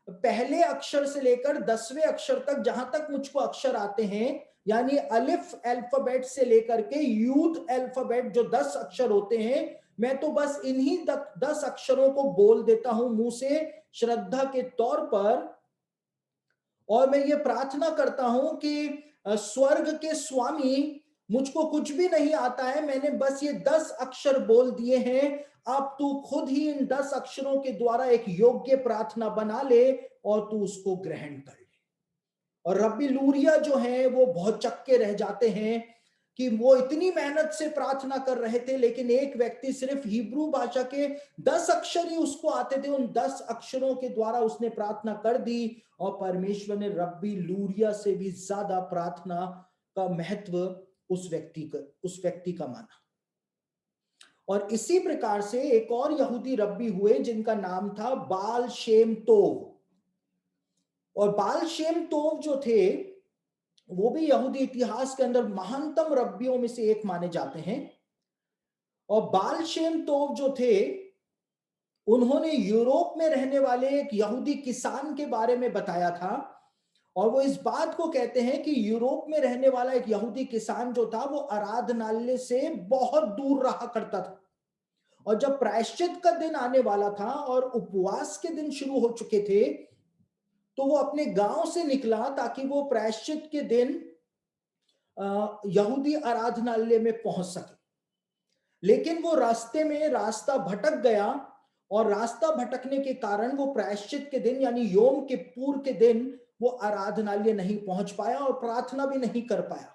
पहले अक्षर से लेकर 10वें अक्षर तक, जहां तक मुझको अक्षर आते हैं, यानी अलिफ अल्फाबेट से लेकर के यूथ अल्फाबेट जो 10 अक्षर होते हैं, मैं तो बस इन्हीं 10 अक्षरों को बोल देता हूं मुंह से श्रद्धा के तौर पर। और मैं ये प्रार्थना करता हूं कि स्वर्ग के स्वामी, मुझको कुछ भी नहीं आता है, मैंने बस ये 10 अक्षर बोल दिए हैं, अब तू खुद ही इन 10 अक्षरों के द्वारा एक योग्य प्रार्थना बना ले और तू उसको ग्रहण कर ले। और रब्बी लूरिया जो है वो बहुत चक्के रह जाते हैं कि वो इतनी मेहनत से प्रार्थना कर रहे थे, लेकिन एक व्यक्ति सिर्फ हिब्रू भाषा के 10 अक्षर ही उसको आते थे, उन 10 अक्षरों के द्वारा उसने प्रार्थना कर दी और परमेश्वर ने रब्बी लूरिया से भी ज्यादा प्रार्थना का महत्व उस व्यक्ति का माना। और इसी प्रकार से एक और यहूदी रब्बी हुए जिनका नाम था बाल शेम तोव। और बाल शेम तोव जो थे वो भी यहूदी इतिहास के अंदर महानतम रब्बियों में से एक माने जाते हैं। और बाल शेम तोव जो थे, उन्होंने यूरोप में रहने वाले एक यहूदी किसान के बारे में बताया था। और वो इस बात को कहते हैं कि यूरोप में रहने वाला एक यहूदी किसान जो था वो आराधनालय से बहुत दूर रहा करता था। और जब प्रायश्चित का दिन आने वाला था और उपवास के दिन शुरू हो चुके थे, तो वो अपने गांव से निकला ताकि वो प्रायश्चित के दिन यहूदी आराधनालय में पहुंच सके। लेकिन वो रास्ते में रास्ता भटक गया और रास्ता भटकने के कारण वो प्रायश्चित के दिन यानी योम किप्पुर के दिन वो आराधनालय नहीं पहुंच पाया और प्रार्थना भी नहीं कर पाया।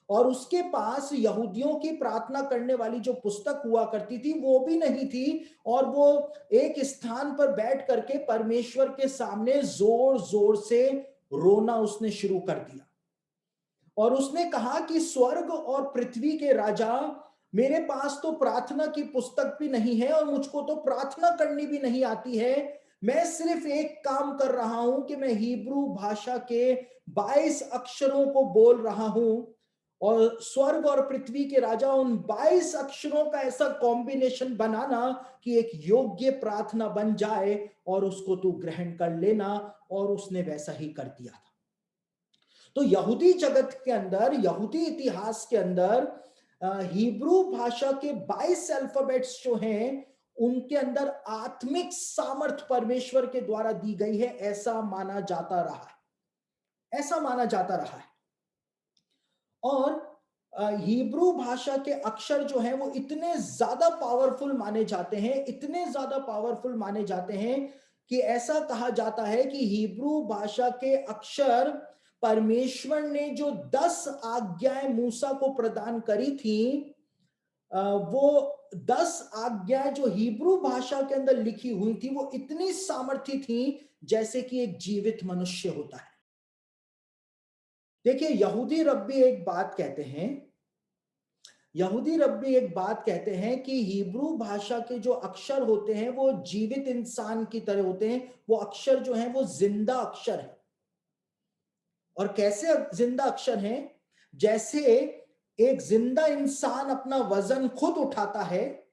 और उसके पास यहूदियों की प्रार्थना करने वाली जो पुस्तक हुआ करती थी वो भी नहीं थी। और वो एक स्थान पर बैठ करके परमेश्वर के सामने जोर जोर से रोना उसने शुरू कर दिया। और उसने कहा कि स्वर्ग और पृथ्वी के राजा, मेरे पास तो प्रार्थना की पुस्तक भी नहीं है और मुझको तो प्रार्थना करनी भी नहीं आती है। मैं सिर्फ एक काम कर रहा हूं कि मैं हिब्रू भाषा के 22 अक्षरों को बोल रहा हूं और स्वर्ग और पृथ्वी के राजा, उन 22 अक्षरों का ऐसा कॉम्बिनेशन बनाना कि एक योग्य प्रार्थना बन जाए और उसको तू ग्रहण कर लेना। और उसने वैसा ही कर दिया था। तो यहूदी जगत के अंदर, यहूदी इतिहास के अंदर हिब्रू भाषा के 22 अल्फाबेट्स जो हैं उनके अंदर आत्मिक सामर्थ परमेश्वर के द्वारा दी गई है, ऐसा माना जाता रहा है, ऐसा माना जाता रहा है। और हिब्रू भाषा के अक्षर जो हैं वो इतने ज्यादा पावरफुल माने जाते हैं, इतने ज्यादा पावरफुल माने जाते हैं कि ऐसा कहा जाता है कि हिब्रू भाषा के अक्षर, परमेश्वर ने जो 10 आज्ञाएं मूसा को प्रदान करी थी, वो 10 आज्ञाएं जो हिब्रू भाषा के अंदर लिखी हुई थी वो इतनी सामर्थी थी जैसे कि एक जीवित मनुष्य होता है। देखिए, यहूदी रब्बी एक बात कहते हैं कि हिब्रू भाषा के जो अक्षर होते हैं वो जीवित इंसान की तरह होते हैं। वो अक्षर जो हैं वो जिंदा अक्षर है। और कैसे जिंदा अक्षर हैं? जैसे एक जिंदा इंसान अपना वजन खुद उठाता है,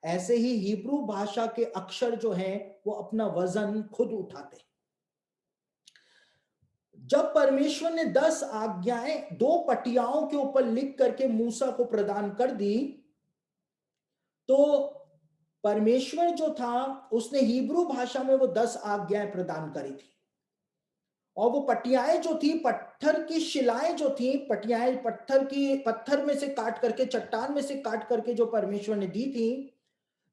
ऐसे ही हिब्रू भाषा के अक्षर जो हैं वो अपना वजन खुद उठाते हैं। जब परमेश्वर ने 10 आज्ञाएं 2 पटियाओं के ऊपर लिख करके मूसा को प्रदान कर दी, तो परमेश्वर जो था उसने हिब्रू भाषा में वो 10 आज्ञाएं प्रदान करी थी। और वो पटियाएं जो थी, पत्थर की शिलाएं जो थी, पटियाएं पत्थर में से काट करके, चट्टान में से काट करके जो परमेश्वर ने दी थी,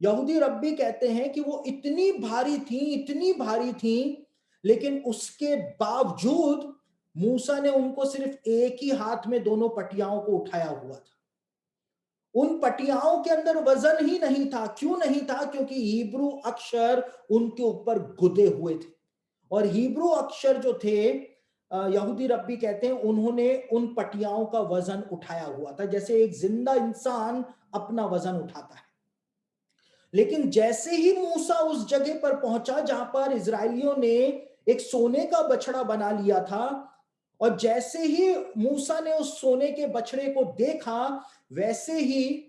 यहूदी रब्बी कहते हैं कि वो इतनी भारी थी, इतनी भारी थी लेकिन उसके बावजूद मूसा ने उनको सिर्फ एक ही हाथ में दोनों पटियाओं को उठाया हुआ था। उन पटियाओं के अंदर वजन ही नहीं था। क्यों नहीं था? क्योंकि हिब्रू अक्षर उनके ऊपर गुदे हुए थे। और हिब्रू अक्षर जो थे, यहूदी रब्बी कहते हैं, उन्होंने उन पटियाओं का वजन उठाया हुआ था, जैसे एक जिंदा इंसान अपना वजन उठाता है। लेकिन जैसे ही मूसा उस जगह पर पहुंचा जहां पर इजरायलियों ने एक सोने का बछड़ा बना लिया था, और जैसे ही मूसा ने उस सोने के बछड़े को देखा, वैसे ही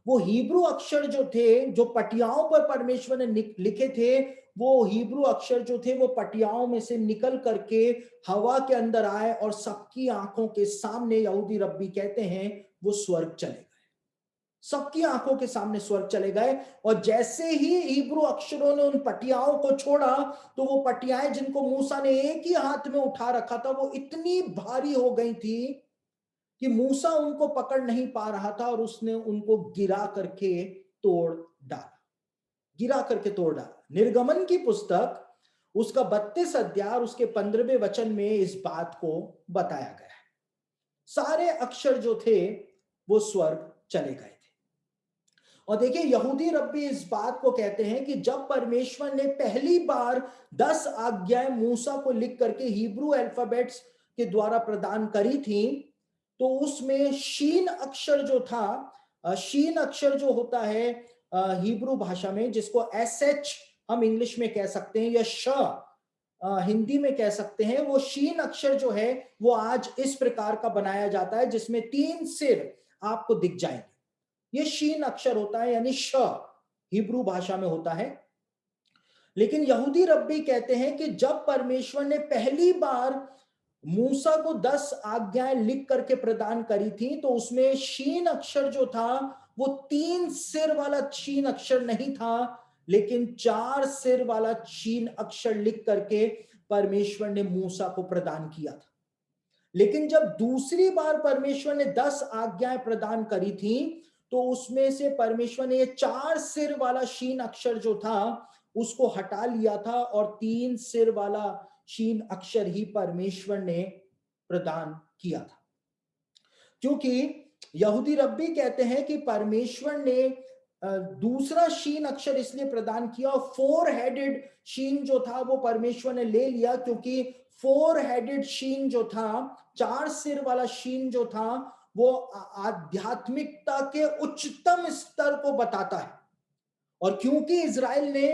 वो हिब्रू अक्षर जो थे, जो पटियाओं पर परमेश्वर ने लिखे थे, वो हिब्रू अक्षर जो थे वो पटियाओं में से निकल करके हवा के अंदर आए और सबकी आंखों के सामने, यहूदी रब्बी कहते हैं, वो स्वर्ग चले गए। सबकी आंखों के सामने स्वर्ग चले गए। और जैसे ही हिब्रू अक्षरों ने उन पटियाओं को छोड़ा, तो वो पटियाएं जिनको मूसा ने एक ही हाथ में उठा रखा था, वो इतनी भारी हो गई थी कि मूसा उनको पकड़ नहीं पा रहा था, और उसने उनको गिरा करके तोड़ डाला। गिरा करके तोड़ डाला। निर्गमन की पुस्तक उसका 32 अध्याय और उसके 15वें वचन में इस बात को बताया गया है। सारे अक्षर जो थे वो स्वर्ग चले गए थे। और देखिए, यहूदी रब्बी इस बात को कहते हैं कि जब परमेश्वर ने पहली बार 10 आज्ञाएं मूसा को लिख करके हिब्रू अल्फाबेट्स के द्वारा प्रदान करी थी, तो उसमें शीन अक्षर जो था, शीन अक्षर जो होता है हिब्रू भाषा में, जिसको एस एच हम इंग्लिश में कह सकते हैं, या श हिंदी में कह सकते हैं, वो शीन अक्षर जो है वो आज इस प्रकार का बनाया जाता है, जिसमें 3 सिर आपको दिख जाएंगे। ये शीन अक्षर होता है, यानी श हिब्रू भाषा में होता है। लेकिन यहूदी रब्बी कहते हैं कि जब परमेश्वर ने पहली बार मूसा को 10 आज्ञाएं लिख करके प्रदान करी थी, तो उसमें शीन अक्षर जो था वो 3 सिर वाला शीन अक्षर नहीं था, लेकिन 4 सिर वाला शीन अक्षर लिख करके परमेश्वर ने मूसा को प्रदान किया था। लेकिन जब दूसरी बार परमेश्वर ने 10 आज्ञाएं प्रदान करी थी, तो उसमें से परमेश्वर ने ये 4 सिर वाला शीन अक्षर जो था उसको हटा लिया था, और 3 सिर वाला शीन अक्षर ही परमेश्वर ने प्रदान किया था। क्योंकि यहूदी रब्बी कहते हैं कि परमेश्वर ने दूसरा शीन अक्षर इसलिए प्रदान किया, और 4 हेडेड शीन जो था वो परमेश्वर ने ले लिया, क्योंकि 4 हेडेड शीन जो था, 4 सिर वाला शीन जो था, वो आध्यात्मिकता के उच्चतम स्तर को बताता है। और क्योंकि इज़राइल ने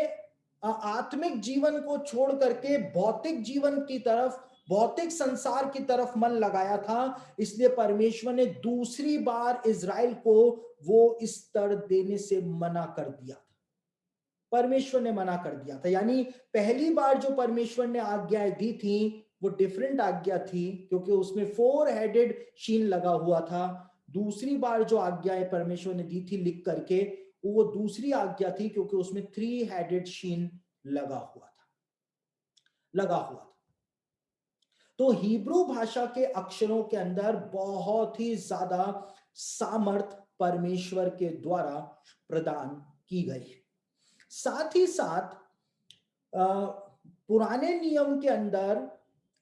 आत्मिक जीवन को छोड़ करके भौतिक जीवन की तरफ, भौतिक संसार की तरफ मन लगाया था, इसलिए परमेश्वर ने दूसरी बार इज़राइल को वो स्तर देने से मना कर दिया था। परमेश्वर ने मना कर दिया था। यानी पहली बार जो परमेश्वर ने आज्ञाएं दी थी वो डिफरेंट आज्ञा थी, क्योंकि उसमें 4 हेडेड शीन लगा हुआ था। दूसरी बार जो आज्ञाएं परमेश्वर ने दी थी लिख करके, वो दूसरी आज्ञा थी, क्योंकि उसमें 3 हेडेड शीन लगा हुआ था, लगा हुआ था। तो हिब्रू भाषा के अक्षरों के अंदर बहुत ही ज्यादा सामर्थ परमेश्वर के द्वारा प्रदान की गई है। साथ ही साथ पुराने नियम के अंदर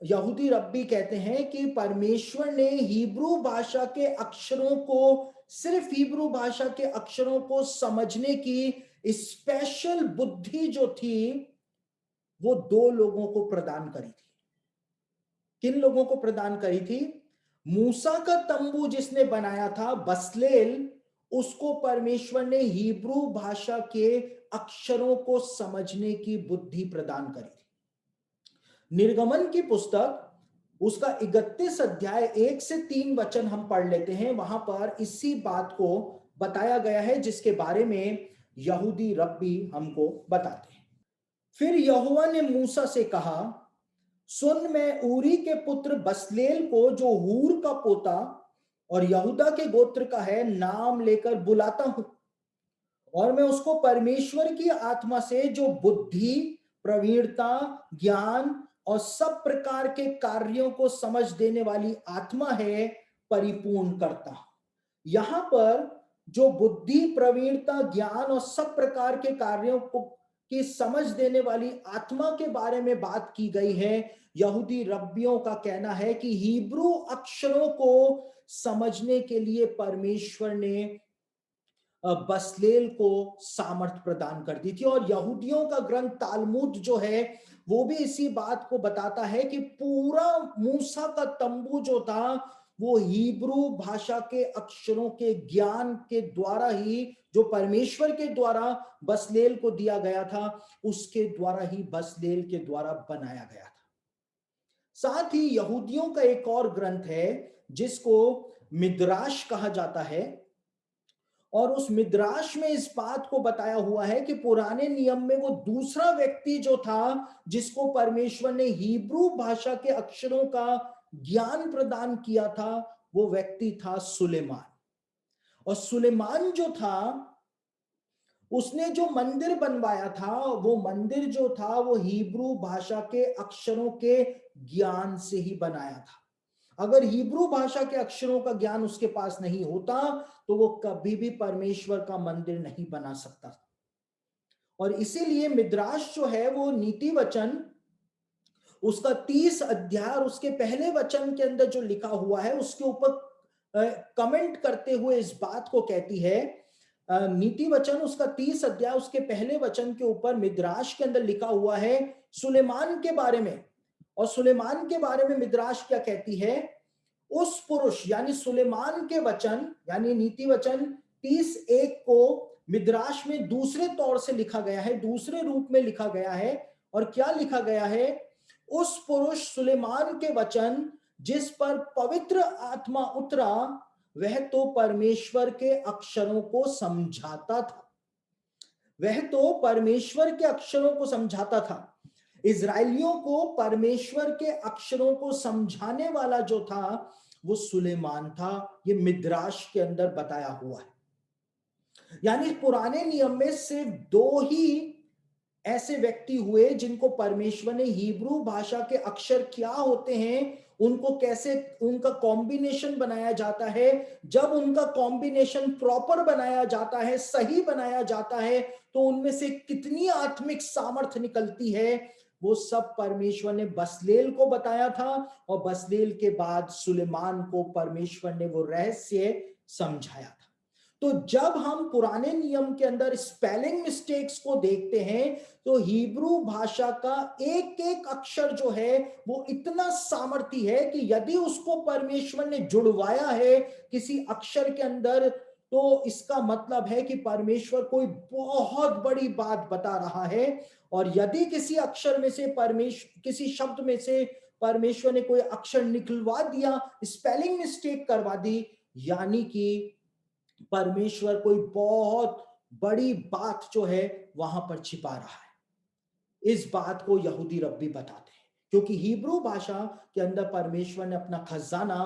यहूदी रब्बी कहते हैं कि परमेश्वर ने हिब्रू भाषा के अक्षरों को, सिर्फ हिब्रू भाषा के अक्षरों को समझने की स्पेशल बुद्धि जो थी वो 2 लोगों को प्रदान करी थी। किन लोगों को प्रदान करी थी? मूसा का तंबू जिसने बनाया था, बसलेल, उसको परमेश्वर ने हिब्रू भाषा के अक्षरों को समझने की बुद्धि प्रदान करी थी। निर्गमन की पुस्तक उसका 31 अध्याय 1 से 3 वचन हम पढ़ लेते हैं। वहां पर इसी बात को बताया गया है जिसके बारे में यहूदी रब्बी हमको बताते हैं। फिर यहोवा ने मूसा से कहा, सुन, मैं ऊरी के पुत्र बसलेल को, जो हूर का पोता और यहूदा के गोत्र का है, नाम लेकर बुलाता हूं, और मैं उसको परमेश्वर की आत्मा से, जो बुद्धि, प्रवीणता, ज्ञान और सब प्रकार के कार्यों को समझ देने वाली आत्मा है, परिपूर्ण करता हूं। यहां पर जो बुद्धि, प्रवीणता, ज्ञान और सब प्रकार के कार्यों को की समझ देने वाली आत्मा के बारे में बात की गई है। यहूदी रब्बियों का कहना है कि हिब्रू अक्षरों को समझने के लिए परमेश्वर ने बसलेल को सामर्थ प्रदान कर दी थी। और यहूदियों का ग्रंथ तालमुद जो है वो भी इसी बात को बताता है कि पूरा मूसा का तंबू जो था वो हिब्रू भाषा के अक्षरों के ज्ञान के द्वारा ही, जो परमेश्वर के द्वारा बसलेल को दिया गया था, उसके द्वारा ही बसलेल के द्वारा बनाया गया था। साथ ही यहूदियों का एक और ग्रंथ है जिसको मिद्राश कहा जाता है, और उस मिद्राश में इस बात को बताया हुआ है कि पुराने नियम में वो दूसरा व्यक्ति जो था जिसको परमेश्वर ने हिब्रू भाषा के अक्षरों का ज्ञान प्रदान किया था, वो व्यक्ति था सुलेमान। और सुलेमान जो था उसने जो मंदिर बनवाया था, वो मंदिर जो था वो हिब्रू भाषा के अक्षरों के ज्ञान से ही बनाया था। अगर हिब्रू भाषा के अक्षरों का ज्ञान उसके पास नहीं होता तो वो कभी भी परमेश्वर का मंदिर नहीं बना सकता। और इसीलिए मिद्राश जो है वो नीति वचन उसका 30 अध्याय और उसके पहले वचन के अंदर जो लिखा हुआ है उसके ऊपर कमेंट करते हुए इस बात को कहती है। नीति वचन उसका 30 अध्याय उसके पहले वचन के ऊपर मिद्राश के अंदर लिखा हुआ है सुलेमान के बारे में। और सुलेमान के बारे में मिद्राश क्या कहती है? उस पुरुष यानी सुलेमान के वचन यानी नीति वचन 30:1 को मिद्राश में दूसरे तौर से लिखा गया है, दूसरे रूप में लिखा गया है। और क्या लिखा गया है? उस पुरुष सुलेमान के वचन जिस पर पवित्र आत्मा उतरा वह तो परमेश्वर के अक्षरों को समझाता था। वह तो परमेश्वर के अक्षरों को समझाता था। इजराइलियों को परमेश्वर के अक्षरों को समझाने वाला जो था वो सुलेमान था। ये मिद्राश के अंदर बताया हुआ है। यानी पुराने नियम में सिर्फ दो ही ऐसे व्यक्ति हुए जिनको परमेश्वर ने हिब्रू भाषा के अक्षर क्या होते हैं, उनको कैसे उनका कॉम्बिनेशन बनाया जाता है, जब उनका कॉम्बिनेशन प्रॉपर बनाया जाता है, सही बनाया जाता है, तो उनमें से कितनी आत्मिक सामर्थ्य निकलती है, वो सब परमेश्वर ने बसलेल को बताया था। और बसलेल के बाद सुलेमान को परमेश्वर ने वो रहस्य समझाया था। तो जब हम पुराने नियम के अंदर स्पेलिंग मिस्टेक्स को देखते हैं तो हिब्रू भाषा का एक एक अक्षर जो है वो इतना सामर्थी है कि यदि उसको परमेश्वर ने जुड़वाया है किसी अक्षर के अंदर, तो इसका मतलब है कि परमेश्वर कोई बहुत बड़ी बात बता रहा है। और यदि किसी अक्षर में से किसी शब्द में से परमेश्वर ने कोई अक्षर निकलवा दिया, स्पेलिंग मिस्टेक करवा दी, यानी कि परमेश्वर कोई बहुत बड़ी बात जो है वहां पर छिपा रहा है। इस बात को यहूदी रब्बी बताते हैं क्योंकि हिब्रू भाषा के अंदर परमेश्वर ने अपना खजाना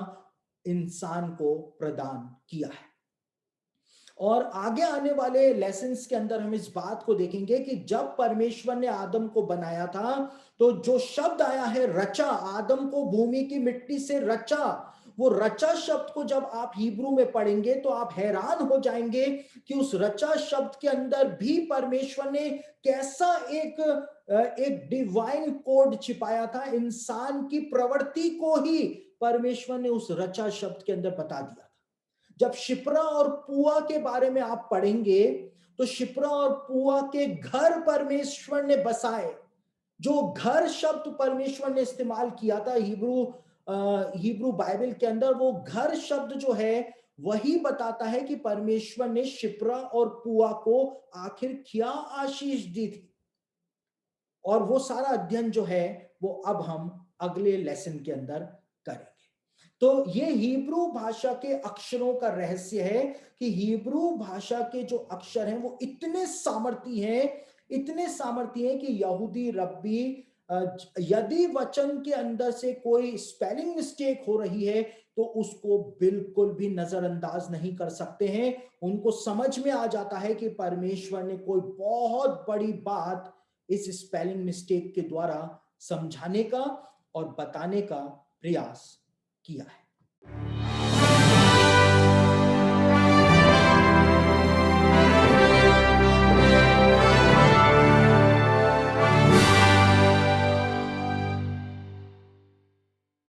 इंसान को प्रदान किया है। और आगे आने वाले लेसन्स के अंदर हम इस बात को देखेंगे कि जब परमेश्वर ने आदम को बनाया था तो जो शब्द आया है रचा, आदम को भूमि की मिट्टी से रचा, वो रचा शब्द को जब आप हिब्रू में पढ़ेंगे तो आप हैरान हो जाएंगे कि उस रचा शब्द के अंदर भी परमेश्वर ने कैसा एक डिवाइन कोड छिपाया था। इंसान की प्रवृत्ति को ही परमेश्वर ने उस रचा शब्द के अंदर बता दिया था। जब शिप्रा और पुआ के बारे में आप पढ़ेंगे तो शिप्रा और पुआ के घर परमेश्वर ने बसाए। जो घर शब्द परमेश्वर ने इस्तेमाल किया था हिब्रू बाइबल के अंदर, वो घर शब्द जो है वही बताता है कि परमेश्वर ने शिप्रा और पुआ को आखिर क्या आशीष दी थी। और वो सारा अध्ययन जो है वो अब हम अगले लेसन के अंदर करेंगे। तो ये हिब्रू भाषा के अक्षरों का रहस्य है कि हिब्रू भाषा के जो अक्षर हैं वो इतने सामर्थी हैं, इतने सामर्थी हैं कि यहूदी रब्बी यदि वचन के अंदर से कोई स्पेलिंग मिस्टेक हो रही है तो उसको बिल्कुल भी नजरअंदाज नहीं कर सकते हैं। उनको समझ में आ जाता है कि परमेश्वर ने कोई बहुत बड़ी बात इस स्पेलिंग मिस्टेक के द्वारा समझाने का और बताने का प्रयास किया है।